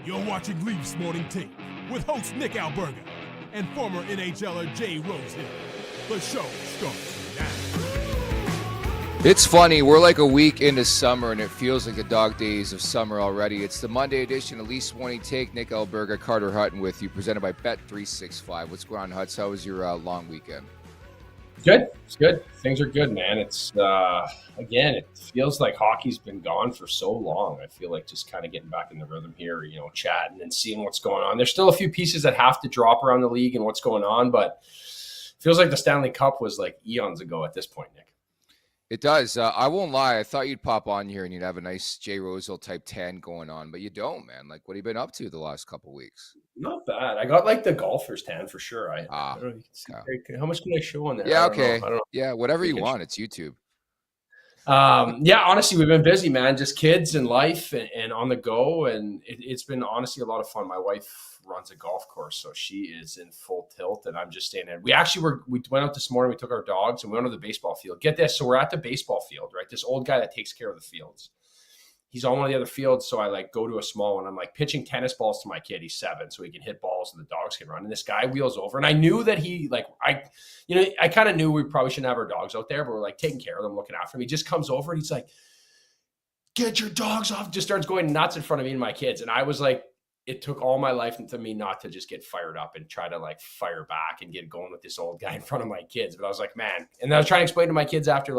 You're watching Leafs Morning Take with host Nick Alberga and former NHLer Jack Roslovic. The show starts now. It's funny, we're like a week into summer and it feels like the dog days of summer already. It's the Monday edition of Leafs Morning Take. Nick Alberga, Carter Hutton with you, presented by Bet365. What's going on, Huts? How was your long weekend? Good. It's good. Things are good, man. It's, again, it feels like hockey's been gone for so long. I feel like just kind of getting back in the rhythm here, chatting and seeing what's going on. There's still a few pieces that have to drop around the league and what's going on, but it feels like the Stanley Cup was like eons ago at this point, Nick. It does. I won't lie. I thought you'd pop on here and you'd have a nice Jack Roslovic type 10 going on, but you don't, man. Like, what have you been up to the last couple of weeks? Not bad. I got like the golfer's tan for sure. I don't know if you can see. How much can I show on there? Yeah, okay. I don't know. Yeah, whatever you want. It's YouTube. Yeah, honestly, we've been busy, man. Just kids and life and on the go. And it's been honestly a lot of fun. My wife runs a golf course, so she is in full tilt and I'm just staying in. We went out this morning, we took our dogs and we went to the baseball field. Get this. So we're at the baseball field, right? This old guy that takes care of the fields. He's on one of the other fields. So I go to a small one. I'm pitching tennis balls to my kid. He's 7. So he can hit balls and the dogs can run. And this guy wheels over. And I knew that I kind of knew we probably shouldn't have our dogs out there, but we're taking care of them, looking after them. He just comes over and he's like, "Get your dogs off." Just starts going nuts in front of me and my kids. And I was like, it took all my life to me not to just get fired up and try to fire back and get going with this old guy in front of my kids. But I was like, man. And I was trying to explain to my kids after,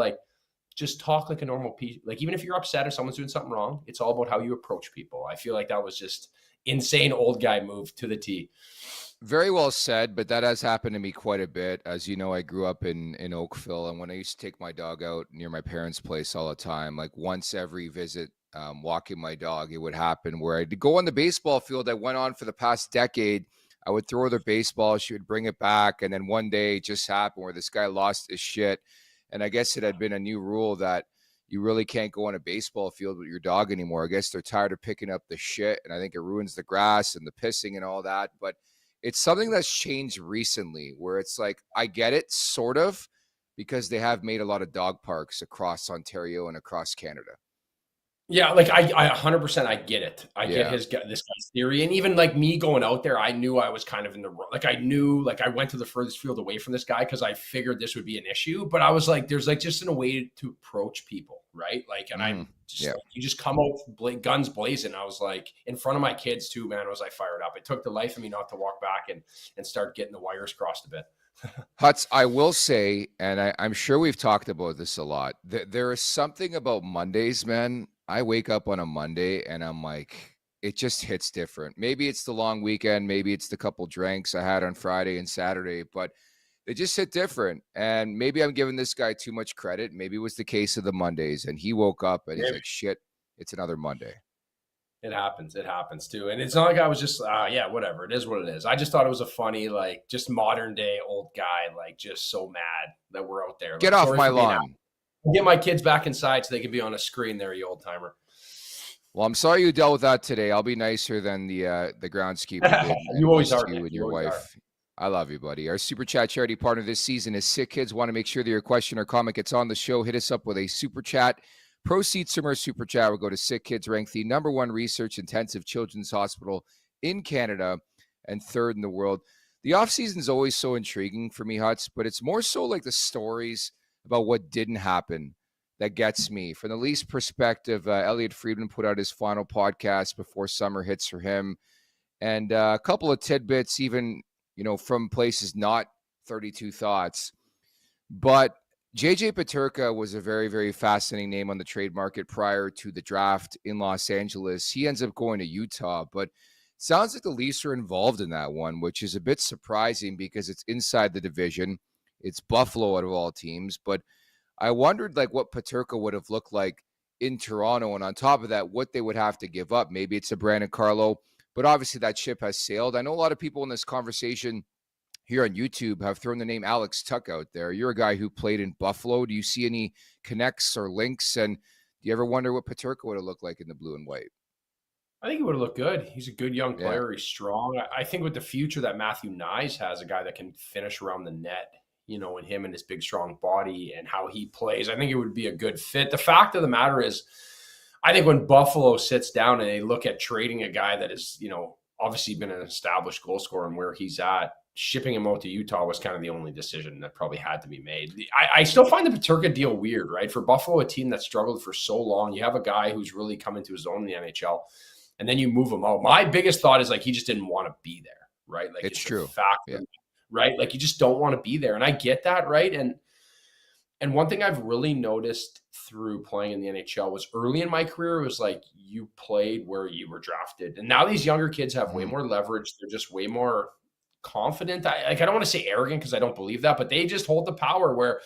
just talk like a normal piece. Even if you're upset or someone's doing something wrong, it's all about how you approach people. I feel like that was just insane old guy move to the T. Very well said, but that has happened to me quite a bit. As you know, I grew up in Oakville, and when I used to take my dog out near my parents' place all the time, once every visit, walking my dog, it would happen where I'd go on the baseball field. I went on for the past decade. I would throw her baseball. She would bring it back. And then one day it just happened where this guy lost his shit. And I guess it had been a new rule that you really can't go on a baseball field with your dog anymore. I guess they're tired of picking up the shit. And I think it ruins the grass and the pissing and all that. But it's something that's changed recently where it's I get it sort of because they have made a lot of dog parks across Ontario and across Canada. Yeah, I 100% I get it. I get this guy's theory. And even me going out there, I knew I was kind of in the wrong. I knew I went to the furthest field away from this guy because I figured this would be an issue. But I was there's just a way to approach people, right? I just you just come out guns blazing. I was in front of my kids too, man. Was I fired up? It took the life of me not to walk back and start getting the wires crossed a bit. Huts, I will say, and I'm sure we've talked about this a lot, there is something about Mondays, man. I wake up on a Monday and I'm it just hits different. Maybe it's the long weekend. Maybe it's the couple drinks I had on Friday and Saturday, but they just hit different. And maybe I'm giving this guy too much credit. Maybe it was the case of the Mondays and he woke up and he's like, shit, it's another Monday. It happens. It happens too. And it's not I was just, whatever. It is what it is. I just thought it was a funny, just modern day old guy, just so mad that we're out there. Get off my lawn. Get my kids back inside so they can be on a screen there, you old timer. Well, I'm sorry you dealt with that today. I'll be nicer than the groundskeeper did. You always are. You and your wife. I love you, buddy. Our Super Chat charity partner this season is Sick Kids. Want to make sure that your question or comment gets on the show. Hit us up with a Super Chat. Proceeds from our Super Chat will go to Sick Kids, ranked the #1 research-intensive children's hospital in Canada and 3rd in the world. The offseason is always so intriguing for me, Huts, but it's more so the stories about what didn't happen that gets me. From the Leafs perspective, Elliot Friedman put out his final podcast before summer hits for him. And a couple of tidbits, even, from places not 32 Thoughts. But JJ Peterka was a very, very fascinating name on the trade market prior to the draft in Los Angeles. He ends up going to Utah, but it sounds like the Leafs are involved in that one, which is a bit surprising because it's inside the division. It's Buffalo out of all teams, but I wondered what Peterka would have looked like in Toronto, and on top of that, what they would have to give up. Maybe it's a Brandon Carlo, but obviously that ship has sailed. I know a lot of people in this conversation here on YouTube have thrown the name Alex Tuch out there. You're a guy who played in Buffalo. Do you see any connects or links, and do you ever wonder what Peterka would have looked like in the blue and white? I think he would have looked good. He's a good young player. Yeah. He's strong. I think with the future that Matthew Nyes has, a guy that can finish around the net, and him and his big, strong body and how he plays, I think it would be a good fit. The fact of the matter is, I think when Buffalo sits down and they look at trading a guy that is, obviously been an established goal scorer and where he's at, shipping him out to Utah was kind of the only decision that probably had to be made. I still find the Peterka deal weird, right? For Buffalo, a team that struggled for so long, you have a guy who's really come into his own in the NHL, and then you move him out. My biggest thought is like he just didn't want to be there, right? Like It's true. Fact, Yeah. right? Like you just don't want to be there, and I get that, right? And one thing I've really noticed through playing in the NHL was early in my career, it was like you played where you were drafted. And now these younger kids have way more leverage. They're just way more confident. I don't want to say arrogant because I don't believe that, but they just hold the power where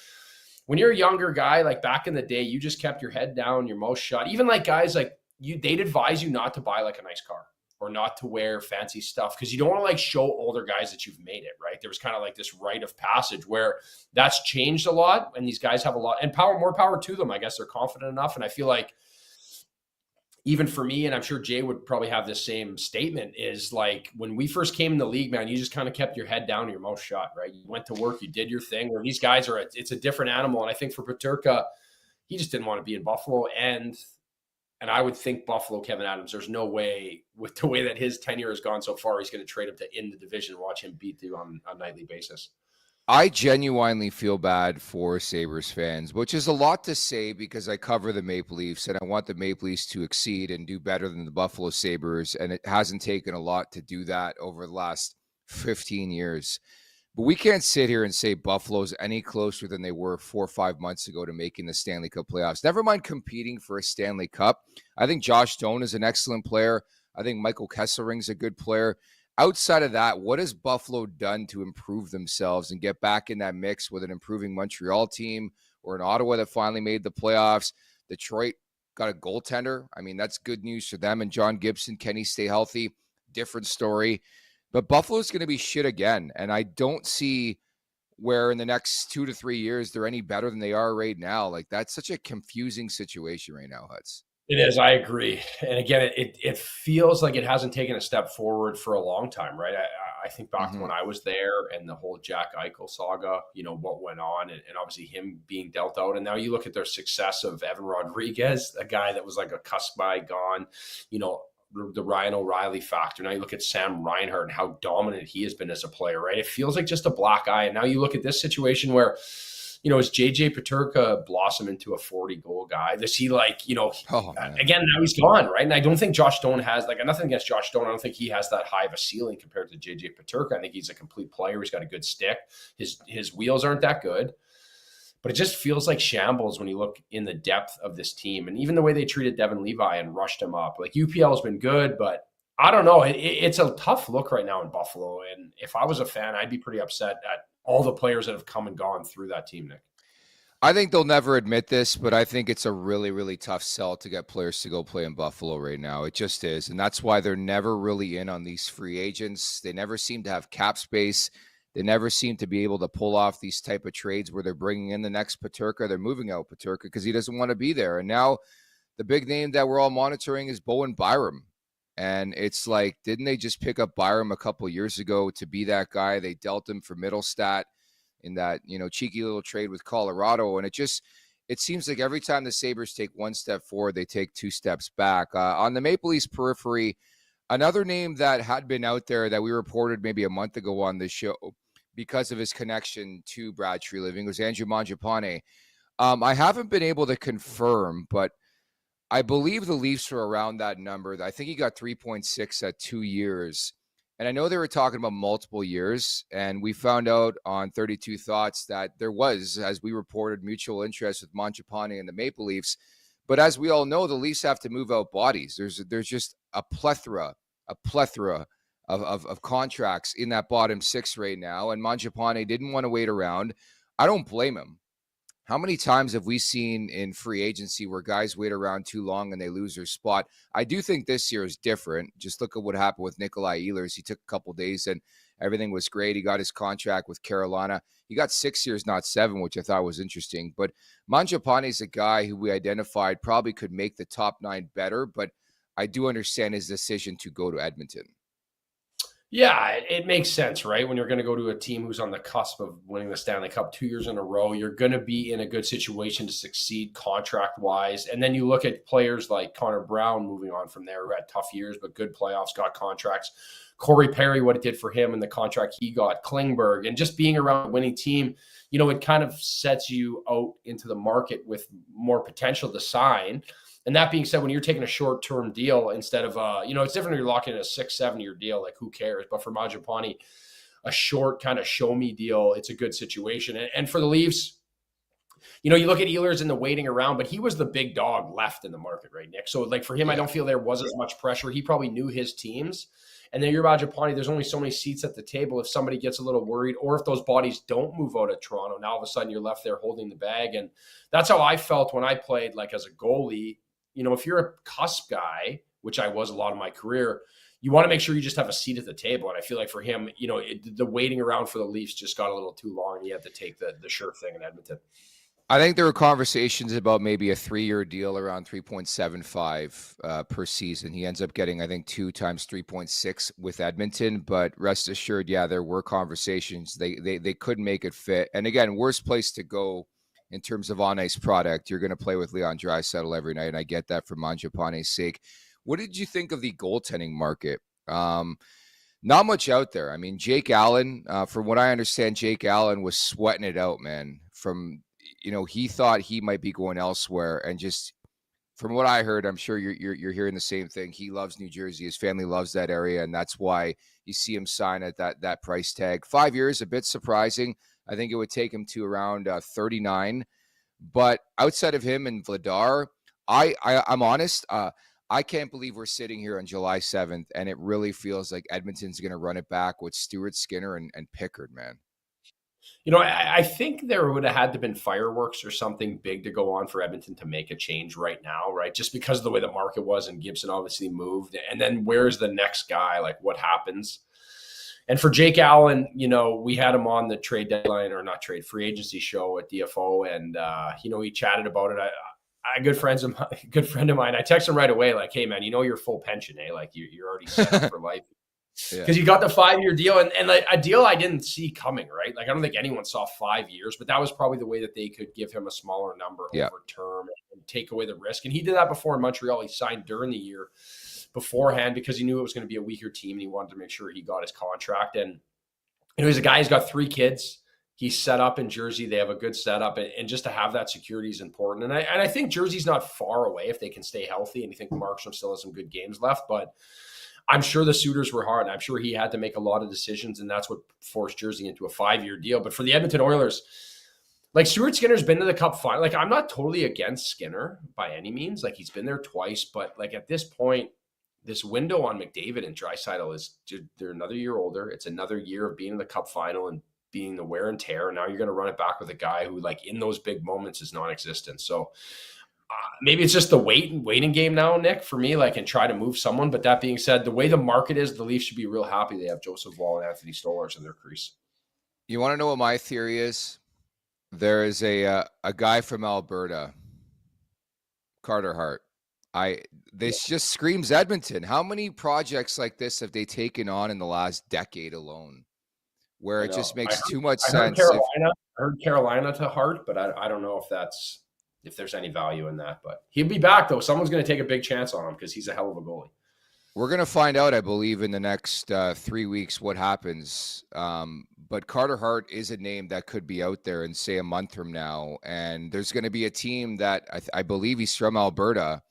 when you're a younger guy, like back in the day, you just kept your head down, your mouth shut. Even like guys like you, they'd advise you not to buy like a nice car or not to wear fancy stuff because you don't want to like show older guys that you've made it, right? There was kind of like this rite of passage where that's changed a lot and these guys have a lot and more power to them. I guess they're confident enough. And I feel like even for me, and I'm sure Jay would probably have the same statement, is like when we first came in the league, man, you just kind of kept your head down and your mouth shut, right? You went to work, you did your thing, where these guys it's a different animal. And I think for Peterka, he just didn't want to be in Buffalo. And I would think Buffalo, Kevin Adams, there's no way with the way that his tenure has gone so far, he's going to trade him to in the division, watch him beat you on a nightly basis. I genuinely feel bad for Sabres fans, which is a lot to say because I cover the Maple Leafs and I want the Maple Leafs to exceed and do better than the Buffalo Sabres. And it hasn't taken a lot to do that over the last 15 years. But we can't sit here and say Buffalo's any closer than they were 4 or 5 months ago to making the Stanley Cup playoffs. Never mind competing for a Stanley Cup. I think Josh Stone is an excellent player. I think Michael Kesselring's a good player. Outside of that, what has Buffalo done to improve themselves and get back in that mix with an improving Montreal team or an Ottawa that finally made the playoffs? Detroit got a goaltender. I mean, that's good news for them. And John Gibson, can he stay healthy? Different story. But Buffalo's going to be shit again. And I don't see where in the next 2 to 3 years they're any better than they are right now. Like, that's such a confusing situation right now, Huts. It is. I agree. And again, it feels like it hasn't taken a step forward for a long time, right? I think back to when I was there and the whole Jack Eichel saga, what went on and obviously him being dealt out. And now you look at their success of Evan Rodriguez, a guy that was like a cuss by gone, the Ryan O'Reilly factor. Now you look at Sam Reinhart and how dominant he has been as a player, right? It feels like just a black eye. And now you look at this situation where, as JJ Peterka blossom into a 40-goal guy? Does he again, now he's gone, right? And I don't think Josh Stone has, nothing against Josh Stone. I don't think he has that high of a ceiling compared to JJ Peterka. I think he's a complete player. He's got a good stick. His wheels aren't that good. But it just feels like shambles when you look in the depth of this team. And even the way they treated Devin Levi and rushed him up. Like UPL has been good, but I don't know. It's a tough look right now in Buffalo. And if I was a fan, I'd be pretty upset at all the players that have come and gone through that team, Nick. I think they'll never admit this, but I think it's a really, really tough sell to get players to go play in Buffalo right now. It just is. And that's why they're never really in on these free agents. They never seem to have cap space. They never seem to be able to pull off these type of trades where they're bringing in the next Peterka. They're moving out Peterka because he doesn't want to be there. And now the big name that we're all monitoring is Bowen Byram. And it's like, didn't they just pick up Byram a couple years ago to be that guy? They dealt him for Middlestat in that, cheeky little trade with Colorado. And it seems like every time the Sabres take one step forward, they take 2 steps back. On the Maple Leafs periphery, another name that had been out there that we reported maybe a month ago on this show because of his connection to Brad Treliving was Andrew Mangiapane. I haven't been able to confirm, but I believe the Leafs were around that number. I think he got 3.6 at 2 years. And I know they were talking about multiple years, and we found out on 32 Thoughts that there was, as we reported, mutual interest with Mangiapane and the Maple Leafs. But as we all know, the Leafs have to move out bodies. There's just a plethora of contracts in that bottom 6 right now, and Mangiapane didn't want to wait around. I don't blame him. How many times have we seen in free agency where guys wait around too long and they lose their spot? I do think this year is different. Just look at what happened with Nikolai Ehlers. He took a couple days and everything was great. He got his contract with Carolina. He got 6 years, not 7, which I thought was interesting. But Mangiapane is a guy who we identified probably could make the top 9 better, but I do understand his decision to go to Edmonton. Yeah, it makes sense, right? When you're going to go to a team who's on the cusp of winning the Stanley Cup 2 years in a row, you're going to be in a good situation to succeed contract-wise. And then you look at players like Connor Brown moving on from there, who had tough years, but good playoffs, got contracts. Corey Perry, what it did for him and the contract he got, Klingberg, and just being around a winning team, it kind of sets you out into the market with more potential to sign. And that being said, when you're taking a short-term deal instead of, it's different when you're locking in a 6-7 year deal, like who cares? But for Mangiapane, a short kind of show-me deal, it's a good situation. And for the Leafs, you look at Ehlers in the waiting around, but he was the big dog left in the market, right, Nick? So, like, for him, I don't feel there was as much pressure. He probably knew his teams. And then you're Mangiapane, there's only so many seats at the table. If somebody gets a little worried or if those bodies don't move out of Toronto, now all of a sudden you're left there holding the bag. And that's how I felt when I played, like, as a goalie. If you're a cusp guy, which I was a lot of my career, you want to make sure you just have a seat at the table. And I feel like for him, the waiting around for the Leafs just got a little too long. He had to take the sure thing in Edmonton. I think there were conversations about maybe a 3-year deal around 3.75 per season. He ends up getting, I think, 2 times 3.6 with Edmonton. But rest assured, there were conversations. They couldn't make it fit. And again, worst place to go in terms of on-ice product. You're going to play with Leon Draisaitl every night, and I get that for Mangiapane's sake. What did you think of the goaltending market? Not much out there. I mean, Jake Allen, from what I understand, Jake Allen was sweating it out, man. He thought he might be going elsewhere, and just from what I heard, I'm sure you're hearing the same thing. He loves New Jersey. His family loves that area, and that's why you see him sign at that price tag. 5 years, a bit surprising. I think it would take him to around 39. But outside of him and Vladar, I'm honest. I can't believe we're sitting here on July 7th, and it really feels like Edmonton's going to run it back with Stuart Skinner and Pickard, man. I think there would have had to been fireworks or something big to go on for Edmonton to make a change right now, right? Just because of the way the market was, and Gibson obviously moved. And then where's the next guy? Like, what happens? And for Jake Allen, we had him on the trade deadline, or not trade, free agency show at DFO. And, he chatted about it. A good friend of mine, I texted him right away, like, hey, man, your full pension, eh? Like, you're already set up for life. Because you got the 5-year deal and like a deal I didn't see coming, right? Like, I don't think anyone saw 5 years, but that was probably the way that they could give him a smaller number over term and take away the risk. And he did that before in Montreal. He signed during the year beforehand because he knew it was going to be a weaker team, and he wanted to make sure he got his contract. And he's a guy who's got 3 kids. He's set up in Jersey. They have a good setup, and just to have that security is important. And I think Jersey's not far away if they can stay healthy. And you think Markstrom still has some good games left, but I'm sure the suitors were hard. I'm sure he had to make a lot of decisions, and that's what forced Jersey into a 5-year deal. But for the Edmonton Oilers, like, Stuart Skinner's been to the Cup final. Like, I'm not totally against Skinner by any means. Like, he's been there twice, but like at this point, this window on McDavid and Draisaitl is they're another year older. It's another year of being in the Cup final and being the wear and tear. And now you're going to run it back with a guy who, like, in those big moments is non-existent. So maybe it's just the waiting game now, Nick, for me, like, and try to move someone. But that being said, the way the market is, the Leafs should be real happy they have Joseph Woll and Anthony Stolarz in their crease. You want to know what my theory is? There is a guy from Alberta, Carter Hutton. This just screams Edmonton. How many projects like this have they taken on in the last decade alone, where it just makes too much sense? I heard Carolina to Hart, but I don't know if there's any value in that. But he'll be back, though. Someone's going to take a big chance on him because he's a hell of a goalie. We're going to find out, I believe, in the next 3 weeks what happens. But Carter Hart is a name that could be out there in, say, a month from now. And there's going to be a team that I believe he's from Alberta.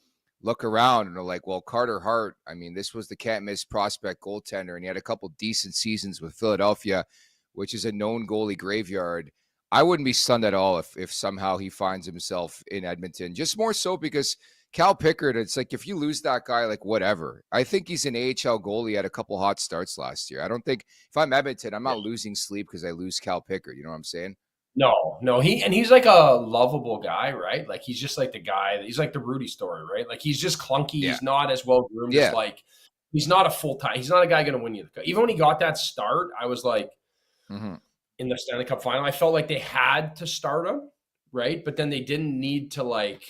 Look around and are like, well, Carter Hart, I mean, this was the can't-miss prospect goaltender, and he had a couple decent seasons with Philadelphia, which is a known goalie graveyard. I wouldn't be stunned at all if somehow he finds himself in Edmonton. Just more so because Cal Pickard, it's like, if you lose that guy, like, whatever. I think he's an AHL goalie, had a couple hot starts last year. I don't think, if I'm Edmonton, I'm not losing sleep because I lose Cal Pickard. You know what I'm saying? No, he's like a lovable guy, right? Like, he's just like the guy. He's like the Rudy story, right? Like, he's just clunky. Yeah. He's not as well groomed as, like, he's not a full time. He's not a guy going to win you the cup. Even when he got that start, I was like, in the Stanley Cup final, I felt like they had to start him, right? But then they didn't need to, like,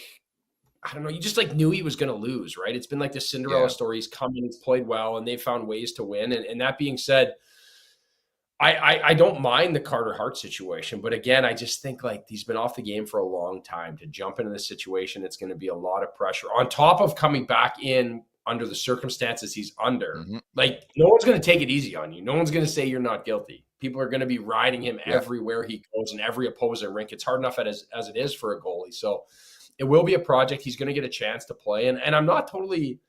I don't know, you just like knew he was going to lose, right? It's been like the Cinderella story. He's come in, he's played well, and they found ways to win. And that being said, I don't mind the Carter Hart situation, but again, I just think like he's been off the game for a long time. To jump into this situation, it's going to be a lot of pressure on top of coming back in under the circumstances he's under. Mm-hmm. Like, no one's going to take it easy on you. No one's going to say you're not guilty. People are going to be riding him everywhere he goes in every opposing rink. It's hard enough as it is for a goalie. So it will be a project. He's going to get a chance to play. And I'm not totally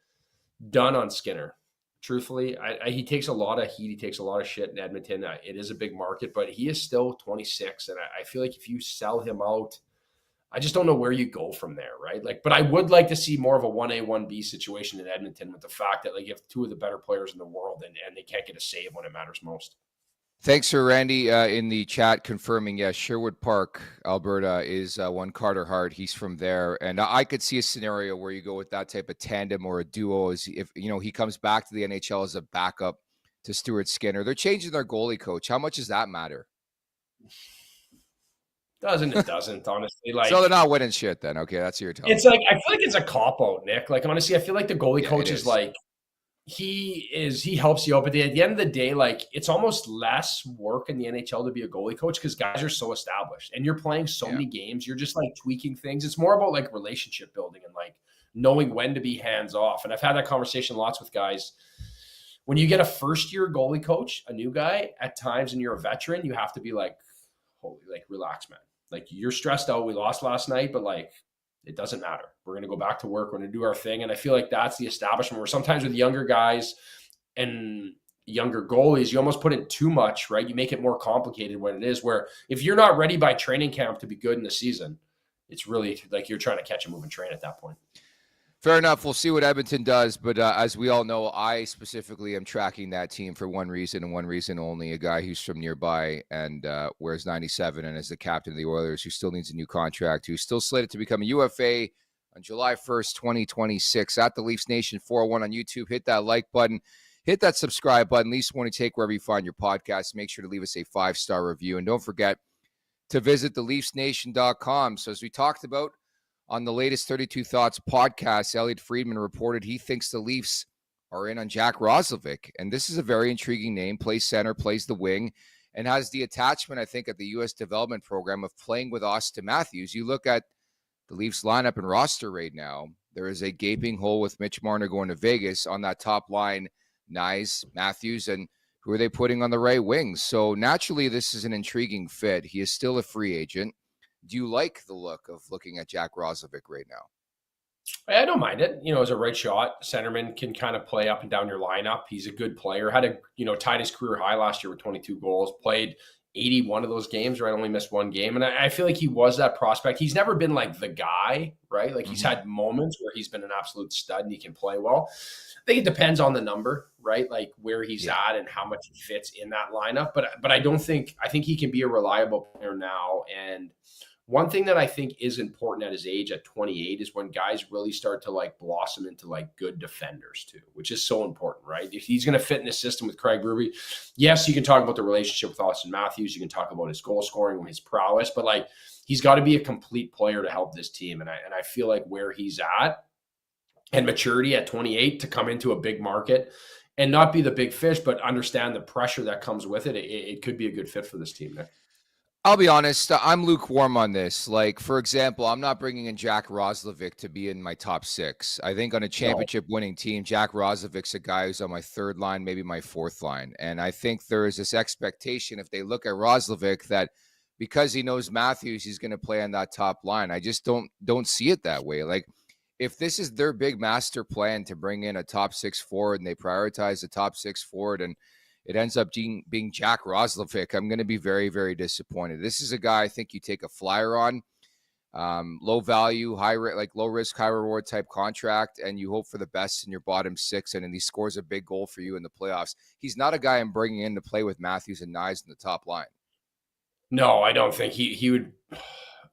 done on Skinner. Truthfully, he takes a lot of heat. He takes a lot of shit in Edmonton. It is a big market, but he is still 26. And I feel like if you sell him out, I just don't know where you go from there, right? Like, but I would like to see more of a 1A, 1B situation in Edmonton with the fact that like you have two of the better players in the world and they can't get a save when it matters most. Thanks for Randy in the chat confirming, yes, Sherwood Park, Alberta is one Carter Hart. He's from there. And I could see a scenario where you go with that type of tandem or a duo as if, he comes back to the NHL as a backup to Stuart Skinner. They're changing their goalie coach. How much does that matter? It doesn't, honestly. Like, so they're not winning shit then. Okay, that's your tone. It's like, I feel like it's a cop-out, Nick. Like, honestly, I feel like the goalie coach is like, he helps you out, but at the end of the day, like it's almost less work in the NHL to be a goalie coach because guys are so established and you're playing so many games. You're just like tweaking things. It's more about like relationship building and like knowing when to be hands off. And I've had that conversation lots with guys. When you get a first year goalie coach, a new guy, at times, and you're a veteran, you have to be like, holy, like relax, man. Like you're stressed out. We lost last night, but like, it doesn't matter. We're going to go back to work. We're going to do our thing. And I feel like that's the establishment where sometimes with younger guys and younger goalies, you almost put in too much, right? You make it more complicated when it is, where if you're not ready by training camp to be good in the season, it's really like you're trying to catch a moving train at that point. Fair enough. We'll see what Edmonton does. But as we all know, I specifically am tracking that team for one reason and one reason only. A guy who's from nearby and wears 97 and is the captain of the Oilers, who still needs a new contract, who's still slated to become a UFA on July 1st, 2026. At the Leafs Nation 401 on YouTube. Hit that like button. Hit that subscribe button. Leafs Morning Take wherever you find your podcast. Make sure to leave us a 5-star review. And don't forget to visit theleafsnation.com. So as we talked about, on the latest 32 Thoughts podcast, Elliot Friedman reported he thinks the Leafs are in on Jack Roslovic. And this is a very intriguing name. Plays center, plays the wing, and has the attachment, I think, at the U.S. development program of playing with Austin Matthews. You look at the Leafs lineup and roster right now, there is a gaping hole with Mitch Marner going to Vegas on that top line, Nyes, Matthews, and who are they putting on the right wings? So naturally, this is an intriguing fit. He is still a free agent. Do you like the look of looking at Jack Roslovic right now? I don't mind it. As a right shot, centerman can kind of play up and down your lineup. He's a good player. Tied his career high last year with 22 goals, played 81 of those games, right? Only missed one game. And I feel like he was that prospect. He's never been like the guy, right? Like he's had moments where he's been an absolute stud and he can play well. I think it depends on the number, right? Like where he's at and how much he fits in that lineup. But I think he can be a reliable player now. And one thing that I think is important at his age at 28 is when guys really start to like blossom into like good defenders too, which is so important, right? If he's going to fit in the system with Craig Berube, yes, you can talk about the relationship with Austin Matthews. You can talk about his goal scoring and his prowess, but like he's got to be a complete player to help this team. And I feel like where he's at and maturity at 28 to come into a big market and not be the big fish, but understand the pressure that comes with it, it could be a good fit for this team, Nick. I'll be honest, I'm lukewarm on this. Like, for example, I'm not bringing in Jack Roslovic to be in my top 6. I think on a championship-winning team, Jack Roslovic's a guy who's on my 3rd line, maybe my 4th line. And I think there is this expectation, if they look at Roslovic, that because he knows Matthews, he's going to play on that top line. I just don't see it that way. Like, if this is their big master plan to bring in a top 6 forward and they prioritize the top 6 forward and it ends up being Jack Roslovic, I'm going to be very, very disappointed. This is a guy I think you take a flyer on, low value, low risk, high reward type contract, and you hope for the best in your bottom 6, and then he scores a big goal for you in the playoffs. He's not a guy I'm bringing in to play with Matthews and Nyes in the top line. No, I don't think he would.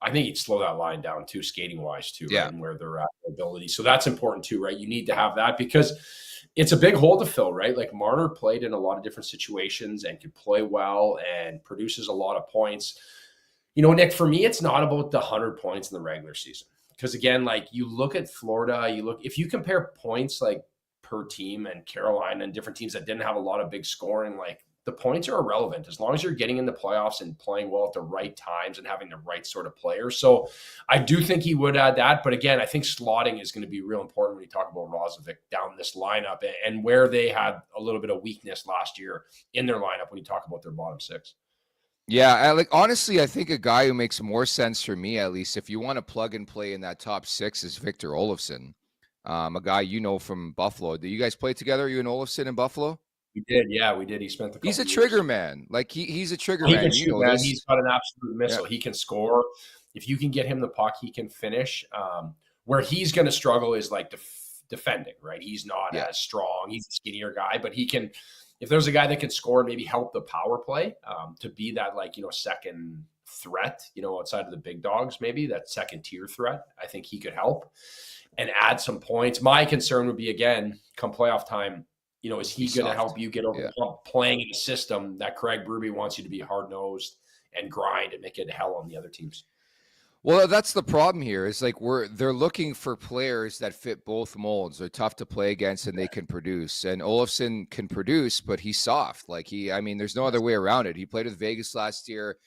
I think he'd slow that line down too, skating wise too, right? And where they're at, their ability. So that's important too, right? You need to have that because it's a big hole to fill, right? Like Marner played in a lot of different situations and could play well and produces a lot of points. Nick, for me, it's not about the 100 points in the regular season Because again, like you look at Florida, if you compare points like per team and Carolina and different teams that didn't have a lot of big scoring, like the points are irrelevant as long as you're getting in the playoffs and playing well at the right times and having the right sort of players. So I do think he would add that. But again, I think slotting is going to be real important when you talk about Roslovic down this lineup and where they had a little bit of weakness last year in their lineup when you talk about their bottom six. Yeah, honestly, I think a guy who makes more sense for me, at least, if you want to plug and play in that top six, is Victor Olofsson, a guy from Buffalo. Do you guys play together? You and Olofsson in Buffalo? We did, yeah, we did. He spent He's a trigger man. Like he's a trigger he man. can shoot, man. He's got an absolute missile. Yeah. He can score. If you can get him the puck, he can finish. Where he's going to struggle is like defending, right? He's not as strong. He's a skinnier guy, but he can. If there's a guy that can score and maybe help the power play to be that second threat, outside of the big dogs, maybe that second tier threat, I think he could help and add some points. My concern would be, again, come playoff time, is he going to help you get over the hump playing in a system that Craig Berube wants you to be hard-nosed and grind and make it hell on the other teams? Well, that's the problem here. Is like they're looking for players that fit both molds. They're tough to play against and they can produce. And Olofsson can produce, but he's soft. There's no other way around it. He played with Vegas last year.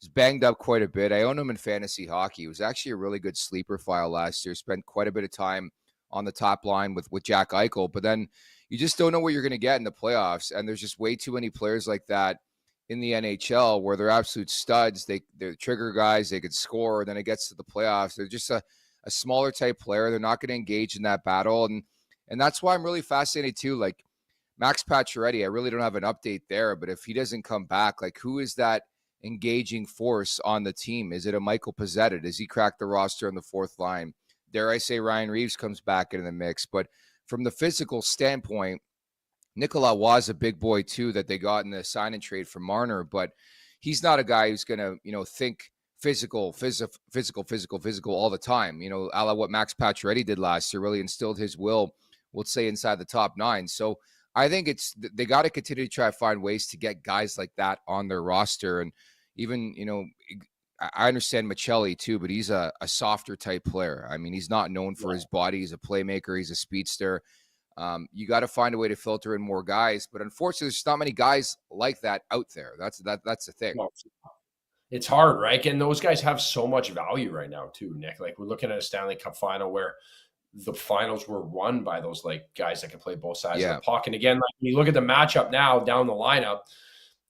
He's banged up quite a bit. I own him in fantasy hockey. He was actually a really good sleeper file last year. Spent quite a bit of time on the top line with Jack Eichel. But then you just don't know what you're going to get in the playoffs. And there's just way too many players like that in the NHL where they're absolute studs. They're trigger guys. They could score. And then it gets to the playoffs. They're just a smaller type player. They're not going to engage in that battle. And that's why I'm really fascinated too. Like Max Pacioretty, I really don't have an update there, but if he doesn't come back, like who is that engaging force on the team? Is it a Michael Pezzetta? Does he crack the roster on the fourth line? Dare I say Ryan Reeves comes back into the mix? But from the physical standpoint, Nicolas was a big boy too that they got in the sign and trade for Marner, but he's not a guy who's going to, think physical all the time, a la what Max Pacioretty did last year, really instilled his will, we'll say, inside the top nine. So I think they got to continue to try to find ways to get guys like that on their roster. And even, I understand Michelli too, but he's a softer type player. I mean, he's not known for his body. He's a playmaker. He's a speedster. You got to find a way to filter in more guys, but unfortunately, there's not many guys like that out there. That's the thing. It's hard, right? And those guys have so much value right now, too, Nick. Like we're looking at a Stanley Cup final where the finals were won by those guys that can play both sides of the puck. And again, when you look at the matchup now down the lineup,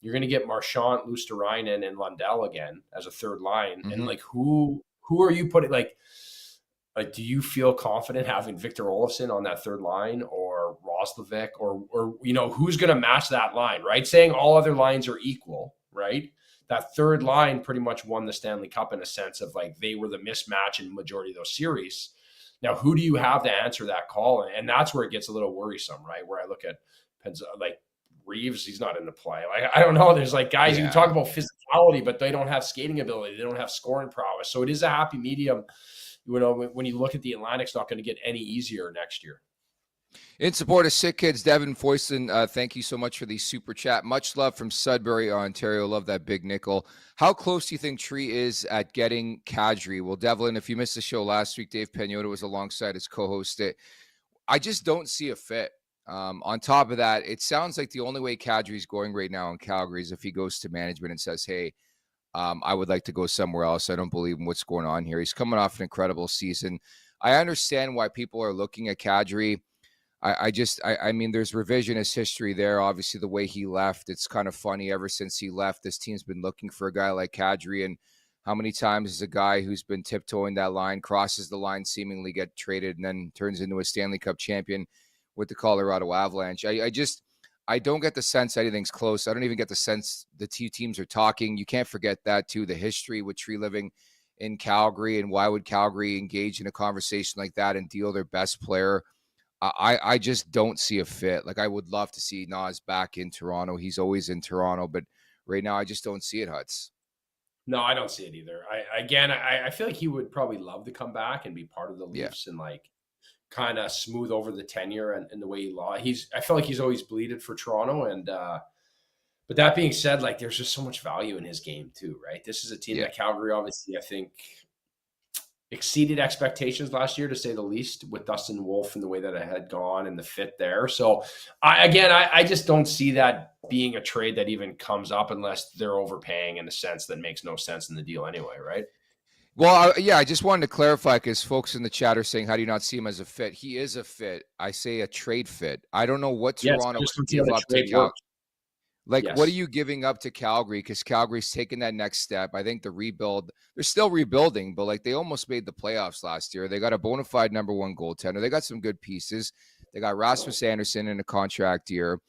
you're going to get Marchand, Luosterainen, and Lundell again as a third line. Mm-hmm. And who are you putting? Like, do you feel confident having Victor Olofsson on that third line or Roslovic or who's going to match that line, right? Saying all other lines are equal, right? That third line pretty much won the Stanley Cup in a sense of they were the mismatch in the majority of those series. Now, who do you have to answer that call? And that's where it gets a little worrisome, right? Where I look at Reeves, he's not in the play. I don't know. There's guys you talk about physicality, but they don't have skating ability. They don't have scoring prowess. So it is a happy medium. When you look at the Atlantic, it's not going to get any easier next year. In support of Sick Kids, Devin Foyston, thank you so much for the super chat. Much love from Sudbury, Ontario. Love that big nickel. How close do you think Tree is at getting Kadri? Well, Devlin, if you missed the show last week, Dave Pagnotta was alongside his co-host. I just don't see a fit. On top of that, it sounds like the only way Kadri's going right now in Calgary is if he goes to management and says, hey, I would like to go somewhere else. I don't believe in what's going on here. He's coming off an incredible season. I understand why people are looking at Kadri. I mean, there's revisionist history there. Obviously, the way he left, it's kind of funny. Ever since he left, this team's been looking for a guy like Kadri. And how many times is a guy who's been tiptoeing that line, crosses the line, seemingly get traded, and then turns into a Stanley Cup champion with the Colorado Avalanche? I don't get the sense anything's close. I don't even get the sense the two teams are talking. You can't forget that, too, the history with Tree living in Calgary. And why would Calgary engage in a conversation like that and deal their best player? I just don't see a fit. I would love to see Nas back in Toronto. He's always in Toronto, but right now I just don't see it, Huts. No, I don't see it either. I feel like he would probably love to come back and be part of the Leafs and kind of smooth over the tenure and the way he lost. I feel like he's always bleeded for Toronto. And but that being said, there's just so much value in his game too, right? This is a team that Calgary, obviously, I think exceeded expectations last year, to say the least, with Dustin Wolf and the way that it had gone and the fit there. So I just don't see that being a trade that even comes up unless they're overpaying in a sense that makes no sense in the deal anyway, right? Well, I just wanted to clarify because folks in the chat are saying, how do you not see him as a fit? He is a fit. I say a trade fit. I don't know what Toronto would give up to Calgary. Like, Yes. What are you giving up to Calgary? Because Calgary's taken that next step. I think the rebuild, they're still rebuilding, but like they almost made the playoffs last year. They got a bona fide number one goaltender. They got some good pieces. They got Rasmus Anderson in a contract year.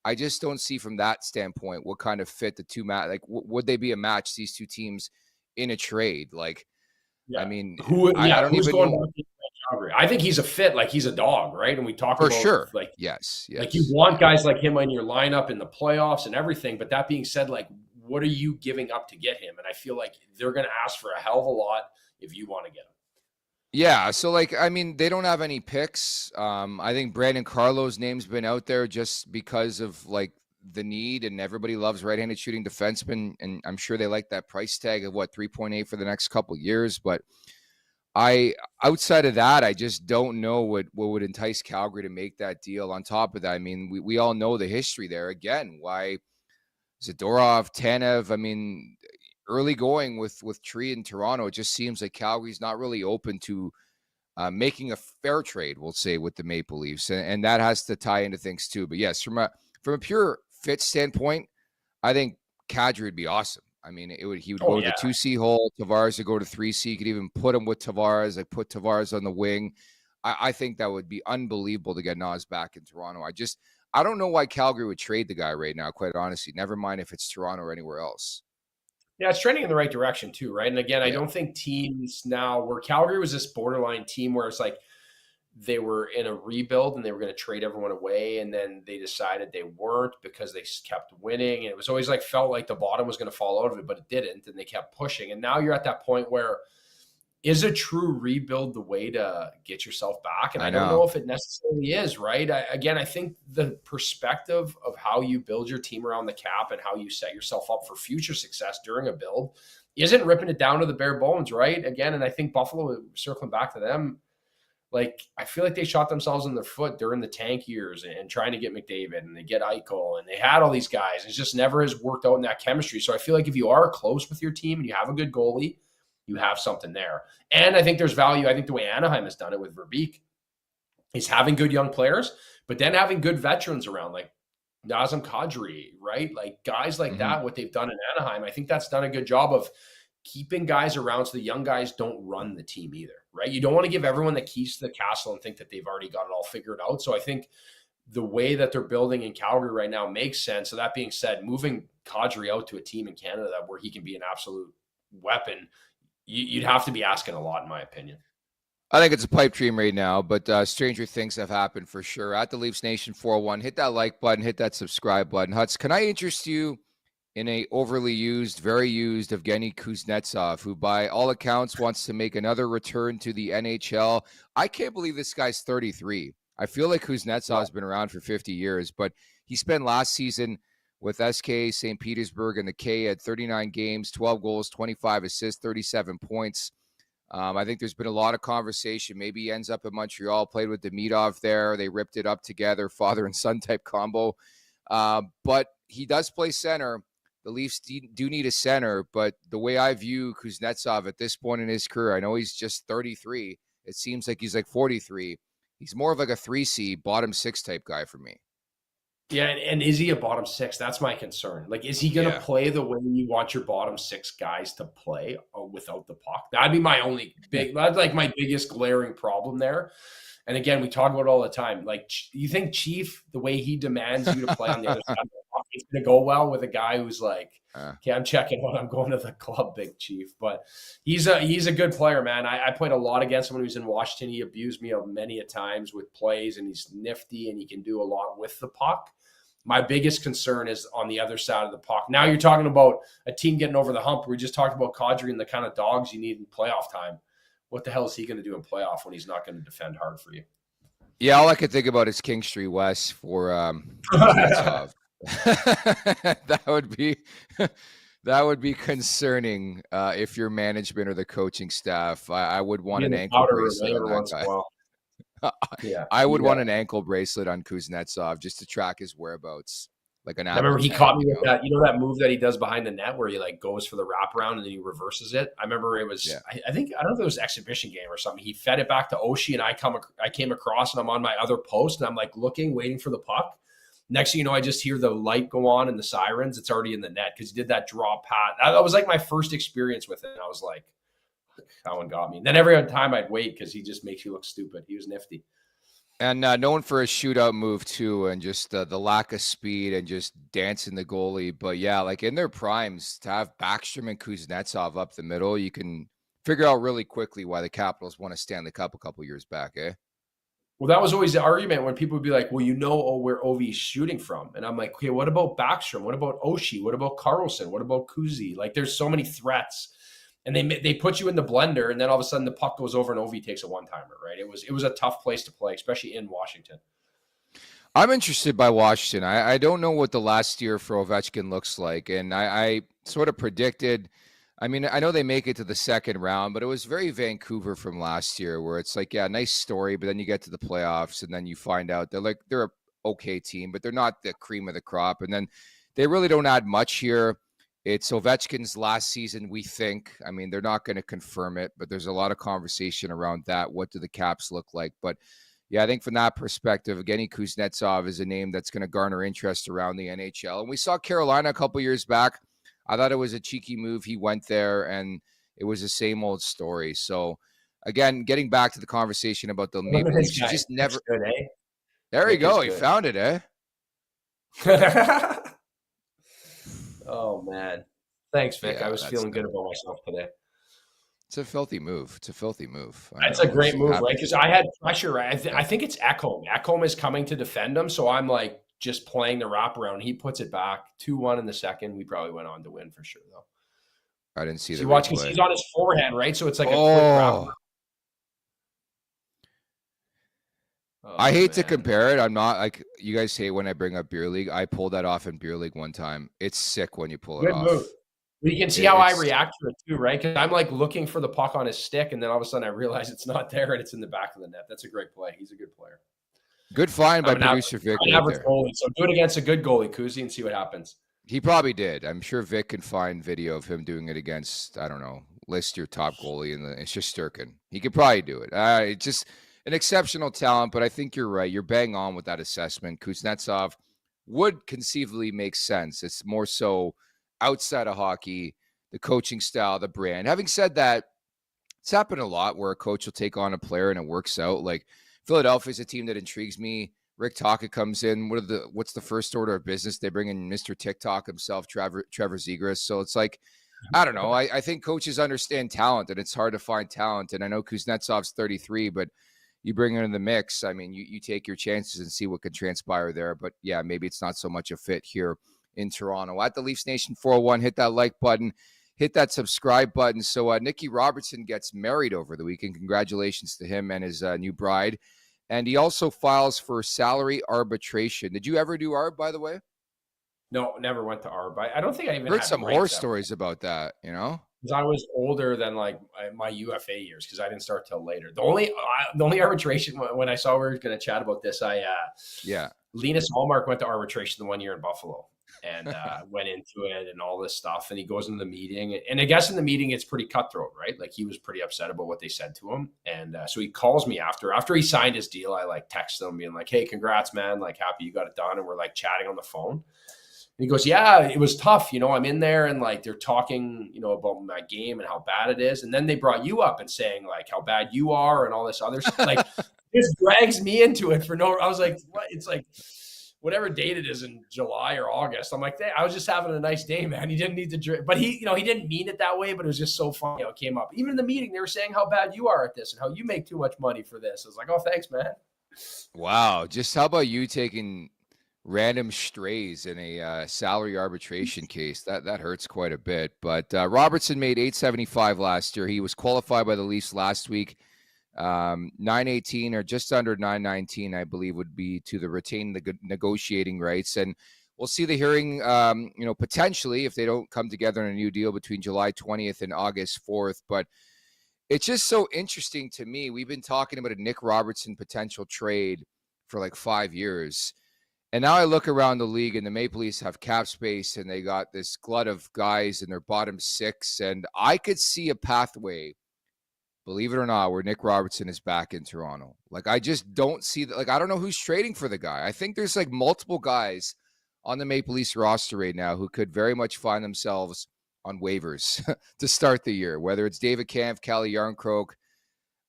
I just don't see from that standpoint what kind of fit the two like would they be a match, these two teams in a trade? Like, I mean, I don't even know. I think he's a fit, like he's a dog, right? And we talk For about sure. like Yes. like you want guys like him in your lineup in the playoffs and everything. But that being said, like, what are you giving up to get him? And I feel like they're going to ask for a hell of a lot if you want to get him. Yeah, so like I mean, they don't have any picks. I think Brandon Carlo's name's been out there just because of like the need, and everybody loves right-handed shooting defensemen, and I'm sure they like that price tag of 3.8 for the next couple years. But outside of that, I just don't know what would entice Calgary to make that deal. On top of that, I mean, we all know the history there. Again, why Zadorov, Tanev, I mean, early going with Tree in Toronto, it just seems like Calgary's not really open to making a fair trade, we'll say, with the Maple Leafs, and that has to tie into things too. But yes, from a pure fit standpoint, I think Kadri would be awesome. I mean, he would go to the 2C hole. Tavares would go to 3C. You could even put him with Tavares. Like put Tavares on the wing. I think that would be unbelievable to get Naz back in Toronto. I don't know why Calgary would trade the guy right now, quite honestly. Never mind if it's Toronto or anywhere else. Yeah, it's trending in the right direction too, right? And again, I don't think teams now, where Calgary was this borderline team where it's like they were in a rebuild and they were going to trade everyone away, and then they decided they weren't because they kept winning. And it was always like felt like the bottom was going to fall out of it, but it didn't, and they kept pushing. And now you're at that point where is a true rebuild the way to get yourself back? And I don't know if it necessarily is, right? I think the perspective of how you build your team around the cap and how you set yourself up for future success during a build isn't ripping it down to the bare bones, right? Again, and I think Buffalo, circling back to them, like I feel like they shot themselves in the foot during the tank years and trying to get McDavid, and they get Eichel, and they had all these guys. It just never has worked out in that chemistry. So I feel like if you are close with your team and you have a good goalie, you have something there. And I think there's value. I think the way Anaheim has done it with Verbeek is having good young players, but then having good veterans around, like Nazem Kadri, right? Like guys like that, what they've done in Anaheim, I think that's done a good job of keeping guys around so the young guys don't run the team either, right? You don't want to give everyone the keys to the castle and think that they've already got it all figured out. So I think the way that they're building in Calgary right now makes sense. So that being said, moving Kadri out to a team in Canada where he can be an absolute weapon, you'd have to be asking a lot, in my opinion. I think it's a pipe dream right now, but stranger things have happened for sure. At the Leafs Nation 401, hit that like button, hit that subscribe button. Huts, can I interest you in a overly used, very used Evgeny Kuznetsov, who by all accounts wants to make another return to the NHL? I can't believe this guy's 33. I feel like Kuznetsov's been around for 50 years, but he spent last season with SK St. Petersburg and the K at 39 games, 12 goals, 25 assists, 37 points. I think there's been a lot of conversation. Maybe he ends up in Montreal, played with Demidov there. They ripped it up together, father and son type combo. But he does play center. The Leafs do need a center, but the way I view Kuznetsov at this point in his career, I know he's just 33. It seems like he's like 43. He's more of like a 3C, bottom six type guy for me. Yeah, and is he a bottom six? That's my concern. Like, is he going to play the way you want your bottom six guys to play without the puck? That'd be my only that's like my biggest glaring problem there. And again, we talk about it all the time. Like, you think Chief, the way he demands you to play on the other side of the puck, it's going to go well with a guy who's like, okay, I'm checking when I'm going to the club, Big Chief. But he's a good player, man. I played a lot against him when he was in Washington. He abused me many a times with plays, and he's nifty, and he can do a lot with the puck. My biggest concern is on the other side of the puck. Now you're talking about a team getting over the hump. We just talked about Kadri and the kind of dogs you need in playoff time. What the hell is he going to do in playoff when he's not going to defend hard for you? Yeah, all I can think about is King Street West for Kuznetsov. That would be That would be concerning if your management or the coaching staff. I would want Be in an the ankle powder room bracelet on every that once in guy. a while. Yeah. I would want an ankle bracelet on Kuznetsov just to track his whereabouts, like an I Apple remember he Tag, caught me with that, that move that he does behind the net where he like goes for the wraparound and then he reverses it. I remember it was, Yeah. I think, I don't know if it was an exhibition game or something. He fed it back to Oshie and I came across and I'm on my other post and I'm like looking, waiting for the puck. Next thing you know, I just hear the light go on and the sirens. It's already in the net because he did that draw pat. That was like my first experience with it. And I was like, that one got me. And then every other time I'd wait because he just makes you look stupid. He was nifty. And known for a shootout move too, and just the lack of speed and just dancing the goalie. But yeah, like in their primes, to have Backstrom and Kuznetsov up the middle, you can figure out really quickly why the Capitals won a Stanley Cup a couple years back, eh? Well, that was always the argument when people would be like, well, where Ovi's shooting from. And I'm like, okay, what about Backstrom? What about Oshie? What about Carlson? What about Kuzi? Like there's so many threats. And they put you in the blender, and then all of a sudden the puck goes over and Ovi takes a one-timer, right? It was a tough place to play, especially in Washington. I'm interested by Washington. I don't know what the last year for Ovechkin looks like. And I sort of predicted, I mean, I know they make it to the second round, but it was very Vancouver from last year where it's like, yeah, nice story, but then you get to the playoffs and then you find out they're a okay team, but they're not the cream of the crop. And then they really don't add much here. It's Ovechkin's last season, we think. I mean, they're not going to confirm it, but there's a lot of conversation around that. What do the Caps look like? But yeah, I think from that perspective, Evgeny Kuznetsov is a name that's going to garner interest around the NHL. And we saw Carolina a couple years back. I thought it was a cheeky move. He went there, and it was the same old story. So, again, getting back to the conversation about the Maple Leafs, you just never. Good, eh? There you go. He found it, eh? Oh, man. Thanks, Vic. Yeah, I was feeling good about myself today. It's a filthy move. It's a filthy move. That's a great move, right? Because I had pressure. Right? I think it's Ekholm. Ekholm is coming to defend him, so I'm like just playing the wraparound. He puts it back 2-1 in the second. We probably went on to win for sure, though. I didn't see the watch because he's on his forehand, right? So it's like a quick wraparound. I hate to compare it. I'm not like you guys hate when I bring up beer league. I pulled that off in beer league one time. It's sick when you pull it off. Move. You can see how I react to it too, right? Because I'm like looking for the puck on his stick, and then all of a sudden I realize it's not there and it's in the back of the net. That's a great play. He's a good player. Good find by producer Vic. Goalie, so do it against a good goalie, Kuzi, and see what happens. He probably did. I'm sure Vic can find video of him doing it against, I don't know, list your top goalie in it's just Sturkin. He could probably do it. It's just an exceptional talent, but I think you're right. You're bang on with that assessment. Kuznetsov would conceivably make sense. It's more so outside of hockey, the coaching style, the brand. Having said that, it's happened a lot where a coach will take on a player and it works out. Like Philadelphia's a team that intrigues me. Rick Tocchet comes in. What's the first order of business? They bring in Mr. TikTok himself, Trevor Zegras. So it's like, I don't know. I think coaches understand talent, and it's hard to find talent. And I know Kuznetsov's 33, but you bring him in the mix. I mean, you take your chances and see what can transpire there. But yeah, maybe it's not so much a fit here in Toronto. At the Leafs Nation 401, hit that like button, hit that subscribe button. So Nicky Robertson gets married over the weekend. Congratulations to him and his new bride. And he also files for salary arbitration. Did you ever do ARB, by the way? No, never went to ARB. I don't think I even heard some horror stories about that, you know? Because I was older than like my UFA years because I didn't start till later. The only arbitration when I saw we were going to chat about this, Linus Hallmark went to arbitration the 1 year in Buffalo and went into it and all this stuff. And he goes into the meeting, and I guess in the meeting it's pretty cutthroat, right? Like he was pretty upset about what they said to him, and so he calls me after he signed his deal. I like text him being like, "Hey, congrats, man! Like happy you got it done." And we're like chatting on the phone. And he goes, "Yeah, it was tough. I'm in there and like they're talking, about my game and how bad it is. And then they brought you up and saying like how bad you are and all this other stuff. Like this drags me into it for no. I was like, what? It's like whatever date it is in July or August. I'm like, hey, I was just having a nice day, man. He didn't need to drink, but he didn't mean it that way. But it was just so funny. It came up even in the meeting. They were saying how bad you are at this and how you make too much money for this. I was like, oh, thanks, man. Wow. Just how about you taking random strays in a salary arbitration case? That hurts quite a bit. But Robertson made $875 last year. He was qualified by the Leafs last week. 918 or just under 919, I believe, would be to retain the negotiating rights. And we'll see the hearing, potentially if they don't come together in a new deal between July 20th and August 4th. But it's just so interesting to me. We've been talking about a Nick Robertson potential trade for like 5 years. And now I look around the league and the Maple Leafs have cap space and they got this glut of guys in their bottom six. And I could see a pathway, believe it or not, where Nick Robertson is back in Toronto. Like, I just don't see that. Like, I don't know who's trading for the guy. I think there's like multiple guys on the Maple Leafs roster right now who could very much find themselves on waivers to start the year, whether it's David Kampf, Calle Yarncroke.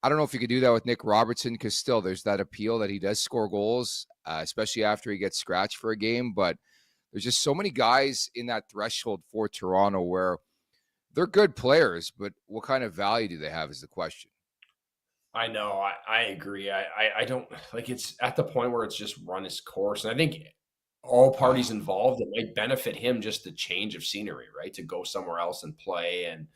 I don't know if you could do that with Nick Robertson because still there's that appeal that he does score goals, especially after he gets scratched for a game. But there's just so many guys in that threshold for Toronto where they're good players, but what kind of value do they have is the question. I know. I agree. I don't like it's at the point where it's just run its course. And I think all parties involved, it might benefit him just the change of scenery, right? To go somewhere else and play and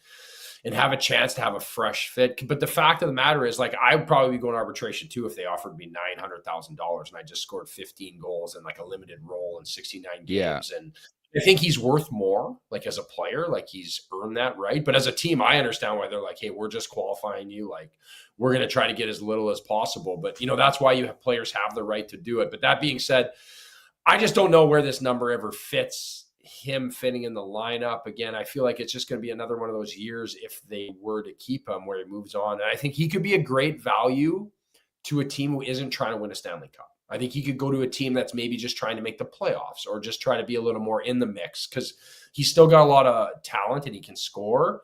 have a chance to have a fresh fit. But the fact of the matter is, like, I'd probably be going to arbitration too if they offered me $900,000 and I just scored 15 goals in like a limited role in 69 games. Yeah. And I think he's worth more, like as a player, like he's earned that, right? But as a team, I understand why they're like, hey, we're just qualifying you. Like, we're going to try to get as little as possible. But, that's why players have the right to do it. But that being said, I just don't know where this number ever fits him fitting in the lineup. Again, I feel like it's just going to be another one of those years if they were to keep him where he moves on. And I think he could be a great value to a team who isn't trying to win a Stanley Cup. I think he could go to a team that's maybe just trying to make the playoffs or just try to be a little more in the mix because he's still got a lot of talent and he can score.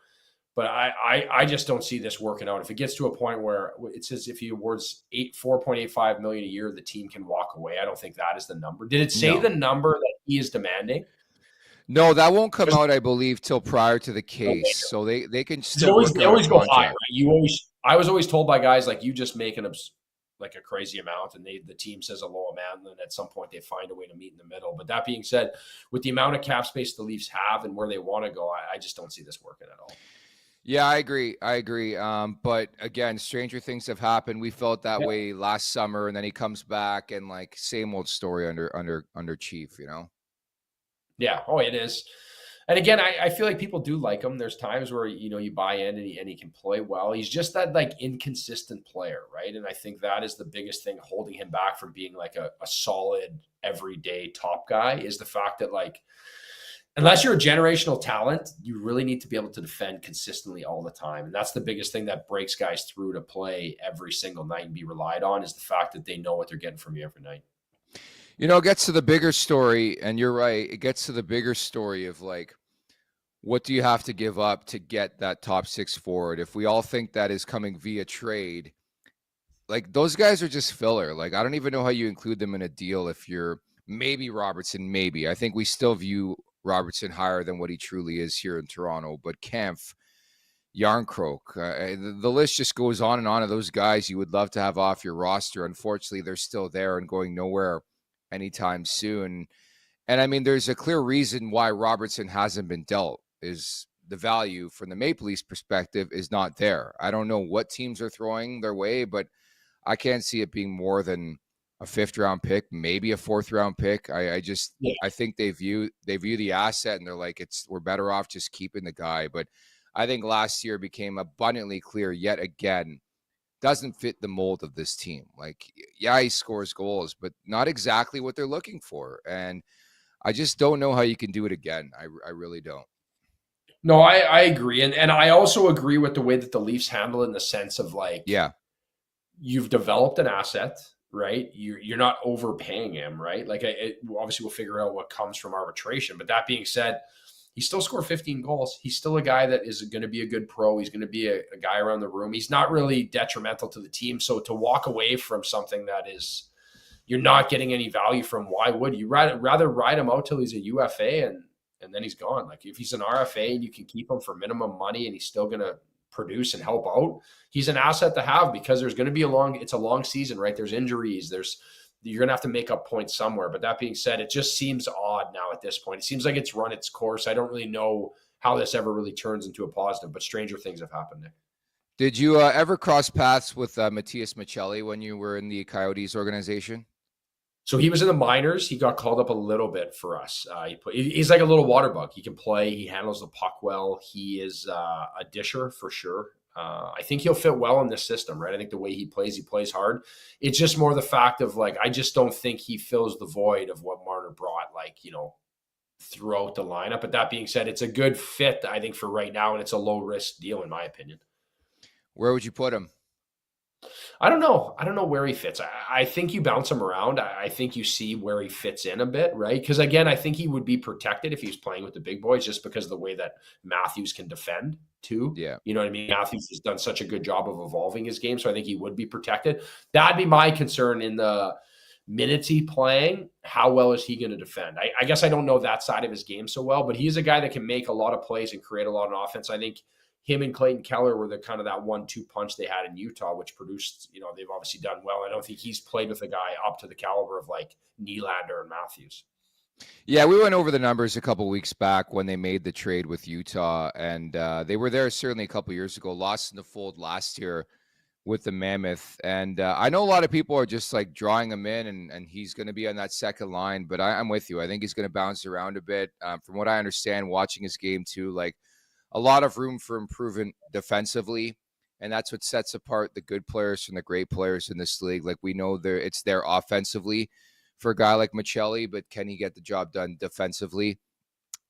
But I just don't see this working out. If it gets to a point where it says if he awards $4.85 million a year, the team can walk away. I don't think that is the number. Did it say the number that he is demanding? No, that won't come out, I believe, till prior to the case. So they can still they always go high, right? I was always told by guys like you just make like a crazy amount and the team says a low amount and then at some point they find a way to meet in the middle. But that being said, with the amount of cap space the Leafs have and where they want to go, I just don't see this working at all. Yeah, I agree. But again, stranger things have happened. We felt that way last summer, and then he comes back and like same old story under Chief, Yeah. Oh, it is. And again, I feel like people do like him. There's times where, you buy in and he can play well. He's just that like inconsistent player, right? And I think that is the biggest thing holding him back from being like a solid everyday top guy is the fact that like, unless you're a generational talent, you really need to be able to defend consistently all the time. And that's the biggest thing that breaks guys through to play every single night and be relied on is the fact that they know what they're getting from you every night. It gets to the bigger story, and you're right. It gets to the bigger story of like, what do you have to give up to get that top six forward? If we all think that is coming via trade, like those guys are just filler. Like, I don't even know how you include them in a deal if you're maybe Robertson, maybe. I think we still view Robertson higher than what he truly is here in Toronto, but Kampf, Yarncroke, the list just goes on and on of those guys you would love to have off your roster. Unfortunately, they're still there and going nowhere anytime soon. And I mean, there's a clear reason why Robertson hasn't been dealt is the value from the Maple Leafs perspective is not there. I don't know what teams are throwing their way, but I can't see it being more than a 5th round pick, maybe a 4th round pick. I think they view the asset and they're like, we're better off just keeping the guy. But I think last year became abundantly clear yet again, doesn't fit the mold of this team. Like, yeah, he scores goals, but not exactly what they're looking for. And I just don't know how you can do it again. I really don't. No, I agree. And I also agree with the way that the Leafs handle it in the sense of like, you've developed an asset, right? You're not overpaying him, right? Like obviously we'll figure out what comes from arbitration, but that being said, he still scored 15 goals. He's still a guy that is going to be a good pro. He's going to be a guy around the room. He's not really detrimental to the team. So to walk away from something that is, you're not getting any value from, why would you rather ride him out till he's a UFA and then he's gone? Like if he's an RFA and you can keep him for minimum money and he's still going to produce and help out, he's an asset to have because there's going to be it's a long season, right? There's injuries. You're going to have to make up points somewhere. But that being said, it just seems odd now at this point. It seems like it's run its course. I don't really know how this ever really turns into a positive, but stranger things have happened, Nick. Did you ever cross paths with Matthias Michelli when you were in the Coyotes organization? So he was in the minors. He got called up a little bit for us. He's like a little water bug. He can play. He handles the puck well. He is a disher for sure. I think he'll fit well in this system, right? I think the way he plays hard. It's just more the fact of like, I just don't think he fills the void of what Marner brought, like, throughout the lineup. But that being said, it's a good fit, I think, for right now, and it's a low risk deal in my opinion. Where would you put him? I don't know. I don't know where he fits. I think you bounce him around. I think you see where he fits in a bit, right? Because again, I think he would be protected if he was playing with the big boys, just because of the way that Matthews can defend too. Yeah. You know what I mean? Matthews has done such a good job of evolving his game. So I think he would be protected. That'd be my concern in the minutes he playing. How well is he going to defend? I guess I don't know that side of his game so well, but he's a guy that can make a lot of plays and create a lot of offense. I think him and Clayton Keller were the kind of that 1-2 punch they had in Utah, which produced, they've obviously done well. I don't think he's played with a guy up to the caliber of like Nylander and Matthews. Yeah, we went over the numbers a couple weeks back when they made the trade with Utah, and they were there certainly a couple years ago, lost in the fold last year with the Mammoth. And I know a lot of people are just like drawing him in, and he's going to be on that second line, but I'm with you. I think he's going to bounce around a bit. From what I understand, watching his game too, like, a lot of room for improvement defensively, and that's what sets apart the good players from the great players in this league. Like, we know it's there offensively for a guy like Michelli, but can he get the job done defensively?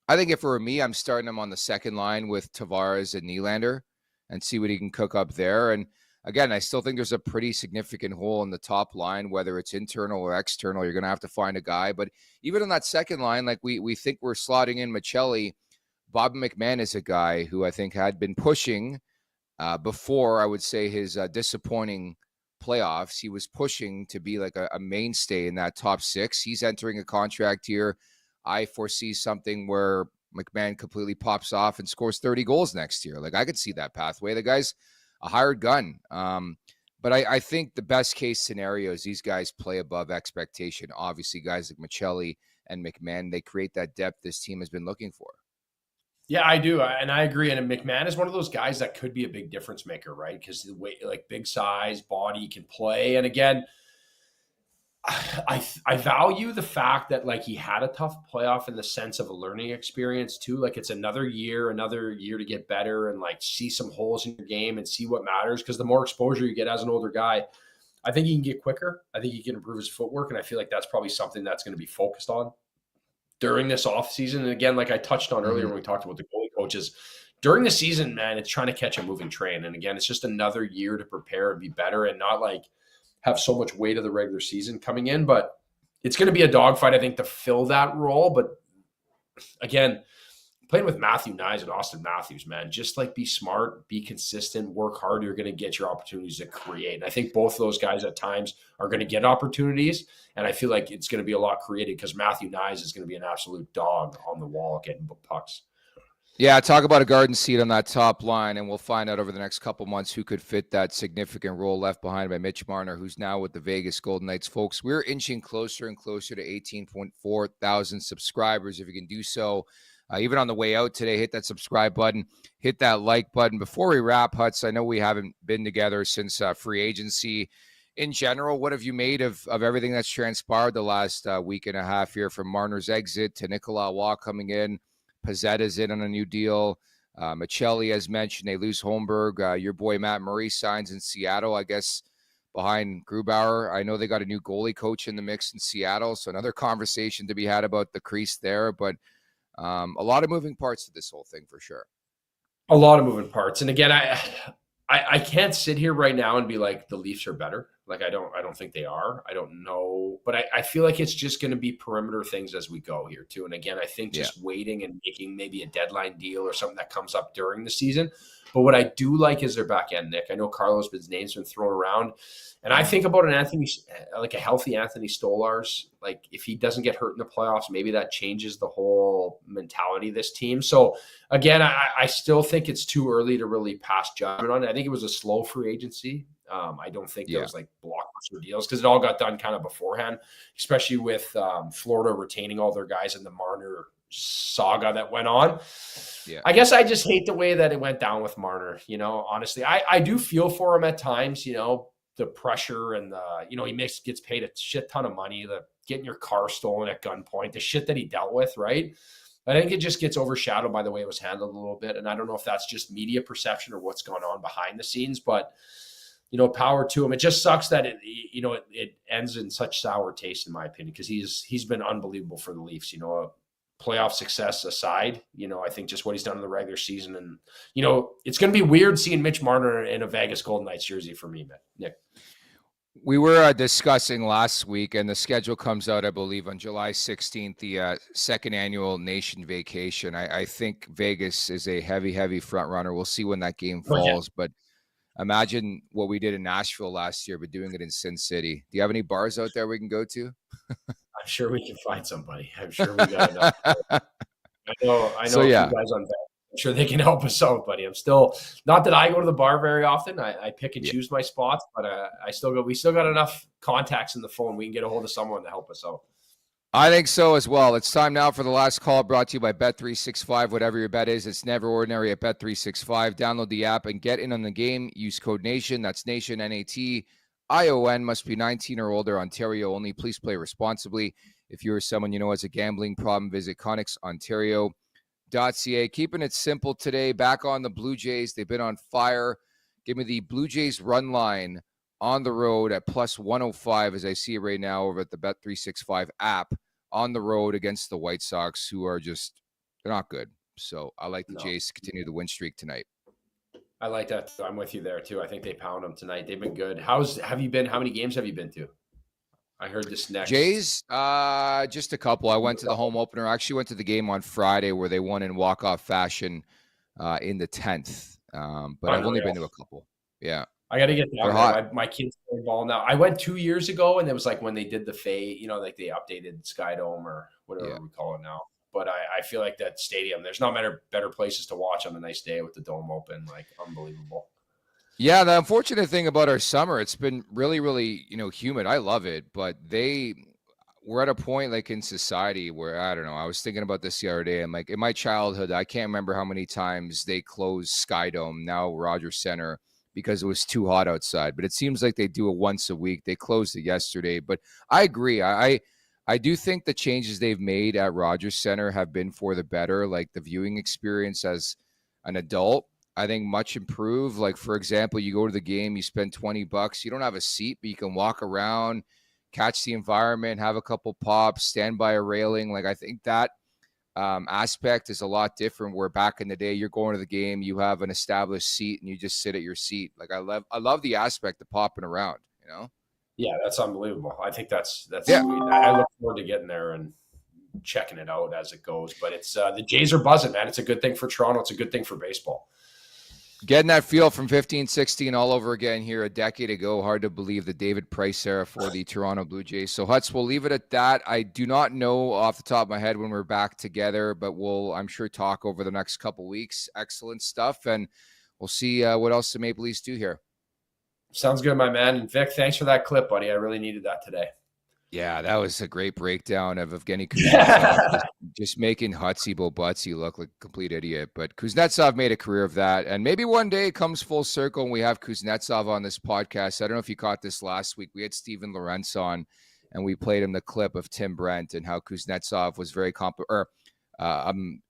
I think if it were me, I'm starting him on the second line with Tavares and Nylander and see what he can cook up there. And again, I still think there's a pretty significant hole in the top line, whether it's internal or external. You're going to have to find a guy. But even on that second line, like we think we're slotting in Michelli, Bob McMahon is a guy who I think had been pushing before, I would say, his disappointing playoffs. He was pushing to be like a mainstay in that top six. He's entering a contract here. I foresee something where McMahon completely pops off and scores 30 goals next year. Like, I could see that pathway. The guy's a hired gun. But I think the best case scenario is these guys play above expectation. Obviously, guys like Michelli and McMahon, they create that depth this team has been looking for. Yeah, I do. And I agree. And McMahon is one of those guys that could be a big difference maker, right? Because the way, like, big size, body, can play. And again, I value the fact that, like, he had a tough playoff in the sense of a learning experience too. Like, it's another year to get better and like see some holes in your game and see what matters. Because the more exposure you get as an older guy, I think he can get quicker. I think he can improve his footwork. And I feel like that's probably something that's going to be focused on during this offseason. And again, like I touched on earlier when we talked about the goalie coaches, during the season, man, it's trying to catch a moving train. And again, it's just another year to prepare and be better and not like have so much weight of the regular season coming in. But it's going to be a dogfight, I think, to fill that role. But again, playing with Matthew Knies and Austin Matthews, man, just like be smart, be consistent, work hard. You're going to get your opportunities to create. And I think both of those guys at times are going to get opportunities. And I feel like it's going to be a lot created because Matthew Knies is going to be an absolute dog on the wall getting pucks. Yeah, talk about a garden seat on that top line, and we'll find out over the next couple months who could fit that significant role left behind by Mitch Marner, who's now with the Vegas Golden Knights. Folks, we're inching closer and closer to 18.4 thousand subscribers. If you can do so, even on the way out today, hit that subscribe button, hit that like button. Before we wrap, Huts, I know we haven't been together since free agency. In general, what have you made of everything that's transpired the last week and a half here, from Marner's exit to Nicolas Waugh coming in? Pazzetta's in on a new deal. Michelli, as mentioned, they lose Holmberg. Your boy Matt Murray signs in Seattle, I guess, behind Grubauer. I know they got a new goalie coach in the mix in Seattle, so another conversation to be had about the crease there. But a lot of moving parts to this whole thing for sure. A lot of moving parts. And again, I can't sit here right now and be like the Leafs are better. Like, I don't think they are. I don't know. But I feel like it's just going to be perimeter things as we go here too. And again, I think just waiting and making maybe a deadline deal or something that comes up during the season. But what I do like is their back end, Nick. I know Carlos' name's been thrown around. And I think about a healthy Anthony Stolarz. Like, if he doesn't get hurt in the playoffs, maybe that changes the whole mentality of this team. So again, I still think it's too early to really pass judgment on it. I think it was a slow free agency. I don't think there was like blockbuster deals because it all got done kind of beforehand, especially with Florida retaining all their guys in the Marner saga that went on. Yeah. I guess I just hate the way that it went down with Marner, honestly. I do feel for him at times, the pressure and he gets paid a shit ton of money, the getting your car stolen at gunpoint, the shit that he dealt with, right? I think it just gets overshadowed by the way it was handled a little bit. And I don't know if that's just media perception or what's going on behind the scenes, but power to him. It just sucks that it ends in such sour taste, in my opinion, because he's been unbelievable for the Leafs. Playoff success aside, I think just what he's done in the regular season, and it's going to be weird seeing Mitch Marner in a Vegas Golden Knights jersey for me, Nick. We were discussing last week, and the schedule comes out, I believe, on July 16th, the second annual Nation Vacation. I think Vegas is a heavy front runner. We'll see when that game falls, but imagine what we did in Nashville last year, but doing it in Sin City. Do you have any bars out there we can go to? I'm sure we can find somebody. I'm sure we got enough. I know So, a few yeah. guys on that. I'm sure they can help us out, buddy. I'm still not that I go to the bar very often. I pick and choose my spots, but we still got enough contacts in the phone. We can get a hold of someone to help us out. I think so as well. It's time now for the last call, brought to you by Bet365. Whatever your bet is, it's never ordinary at Bet365. Download the app and get in on the game. Use code NATION. That's NATION, NATION. Must be 19 or older. Ontario only. Please play responsibly. If you or someone you know has a gambling problem, visit ConnexOntario.ca. Keeping it simple today. Back on the Blue Jays. They've been on fire. Give me the Blue Jays run line on the road at plus 105 as I see it right now over at the Bet365 app on the road against the White Sox, who are just, they're not good. So I like the Jays to continue the win streak tonight. I like that. I'm with you there too. I think they pound them tonight. They've been good. How many games have you been to? I heard this next. Jays, just a couple. I went to the home opener. I actually went to the game on Friday where they won in walk-off fashion in the 10th. But I've only been to a couple. Yeah. I got to get down there. My kids play ball now. I went 2 years ago, and it was like when they did the fade, like they updated Sky Dome or whatever we call it now. But I feel like that stadium, there's not better places to watch on a nice day with the dome open. Like, unbelievable. Yeah, the unfortunate thing about our summer, it's been really, really, humid. I love it, but we're at a point like in society where, I don't know, I was thinking about this the other day. I'm like, in my childhood, I can't remember how many times they closed Sky Dome, now Rogers Center, because it was too hot outside. But it seems like they do it once a week. They closed it yesterday. But I agree. I do think the changes they've made at Rogers Center have been for the better. Like the viewing experience as an adult, I think much improved. Like, for example, you go to the game, you spend $20. You don't have a seat, but you can walk around, catch the environment, have a couple pops, stand by a railing. Like, I think that aspect is a lot different, where back in the day, you're going to the game, you have an established seat and you just sit at your seat. Like, I love the aspect of popping around, Yeah, that's unbelievable. I think that's sweet. I look forward to getting there and checking it out as it goes. But it's the Jays are buzzing, man. It's a good thing for Toronto. It's a good thing for baseball. Getting that feel from 15-16 all over again here a decade ago. Hard to believe the David Price era for the Toronto Blue Jays. So, Huts, we'll leave it at that. I do not know off the top of my head when we're back together, but we'll, I'm sure, talk over the next couple weeks. Excellent stuff, and we'll see what else the Maple Leafs do here. Sounds good, my man. And Vic, thanks for that clip, buddy. I really needed that today. Yeah, that was a great breakdown of Evgeny Kuznetsov just making Hutsy Bobutsy look like a complete idiot. But Kuznetsov made a career of that. And maybe one day it comes full circle and we have Kuznetsov on this podcast. I don't know if you caught this last week. We had Steven Lorentz on, and we played him the clip of Tim Brent and how Kuznetsov was very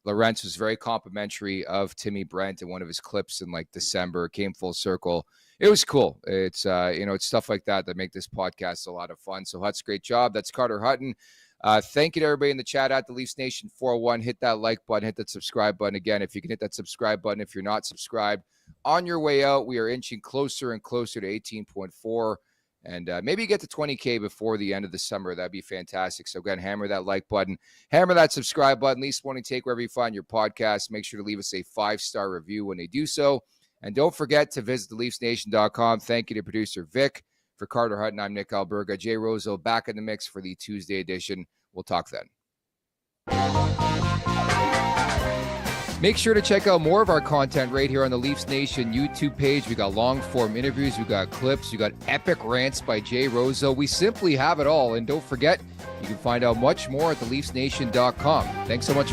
Lorentz was very complimentary of Timmy Brent in one of his clips in like December. Came full circle. It was cool. It's it's stuff like that make this podcast a lot of fun. So Hut's, great job. That's Carter Hutton. Thank you to everybody in the chat at the Leafs Nation 401. Hit that like button, hit that subscribe button. Again, if you can hit that subscribe button, if you're not subscribed, on your way out, we are inching closer and closer to 18.4. And maybe get to 20K before the end of the summer. That'd be fantastic. So again, hammer that like button, hammer that subscribe button. Leafs Morning Take wherever you find your podcast. Make sure to leave us a 5-star review when they do so. And don't forget to visit theleafsnation.com. Thank you to producer Vic. For Carter Hutton, I'm Nick Alberga. Jay Roslovic back in the mix for the Tuesday edition. We'll talk then. Make sure to check out more of our content right here on the Leafs Nation YouTube page. We got long-form interviews, we got clips, we got epic rants by Jay Rozo. We simply have it all. And don't forget, you can find out much more at theleafsnation.com. Thanks so much.